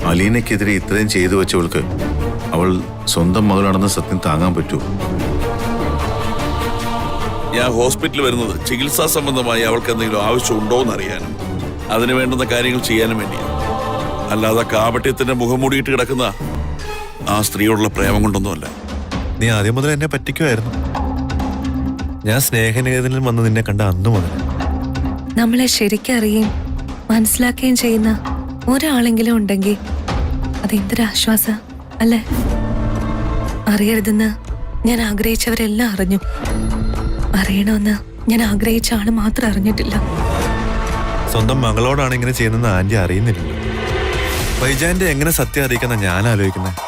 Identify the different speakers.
Speaker 1: അലീനയ്ക്കെതിരെ ഇത്രയും ചെയ്തു വെച്ചവൾക്ക് അവൾ സ്വന്തം മകളാണെന്ന സത്യം താങ്ങാൻ പറ്റൂ?
Speaker 2: ഞാൻ ഹോസ്പിറ്റലിൽ വരുന്നത് ചികിത്സാ സംബന്ധമായി അവൾക്ക് എന്തെങ്കിലും ആവശ്യമുണ്ടോ എന്നറിയാനും അതിനു വേണ്ടുന്ന കാര്യങ്ങൾ ചെയ്യാനും വേണ്ടിയാണ്. അല്ലാതെ കാപട്യത്തിന്റെ മുഖം മൂടിയിട്ട് കിടക്കുന്ന ആ സ്ത്രീയോടുള്ള പ്രേമം കൊണ്ടൊന്നുമല്ല.
Speaker 3: നീ ആദ്യം മുതൽ എന്നെ പറ്റിക്കുമായിരുന്നു. ഞാൻ സ്നേഹനികേതനിൽ വന്ന് നിന്നെ കണ്ട അന്നു മുതൽ.
Speaker 4: നമ്മളെ ശരിക്കറിയുകയും മനസ്സിലാക്കുകയും ചെയ്യുന്ന ഒരാളെങ്കിലും ഉണ്ടെങ്കിൽ അതെന്തൊരാശ്വാസ അല്ലേ? അറിയരുതെന്ന് ഞാൻ ആഗ്രഹിച്ചവരെല്ലാം അറിഞ്ഞു. അറിയണമെന്ന് ഞാൻ ആഗ്രഹിച്ച ആള് മാത്രം അറിഞ്ഞിട്ടില്ല.
Speaker 3: സ്വന്തം മകളോടാണ് ഇങ്ങനെ ചെയ്യുന്നതെന്ന് ആന്റി അറിയുന്നില്ല. വൈജാന്റെ എങ്ങനെ സത്യം അറിയിക്കുന്ന ഞാൻ ആലോചിക്കുന്നത്.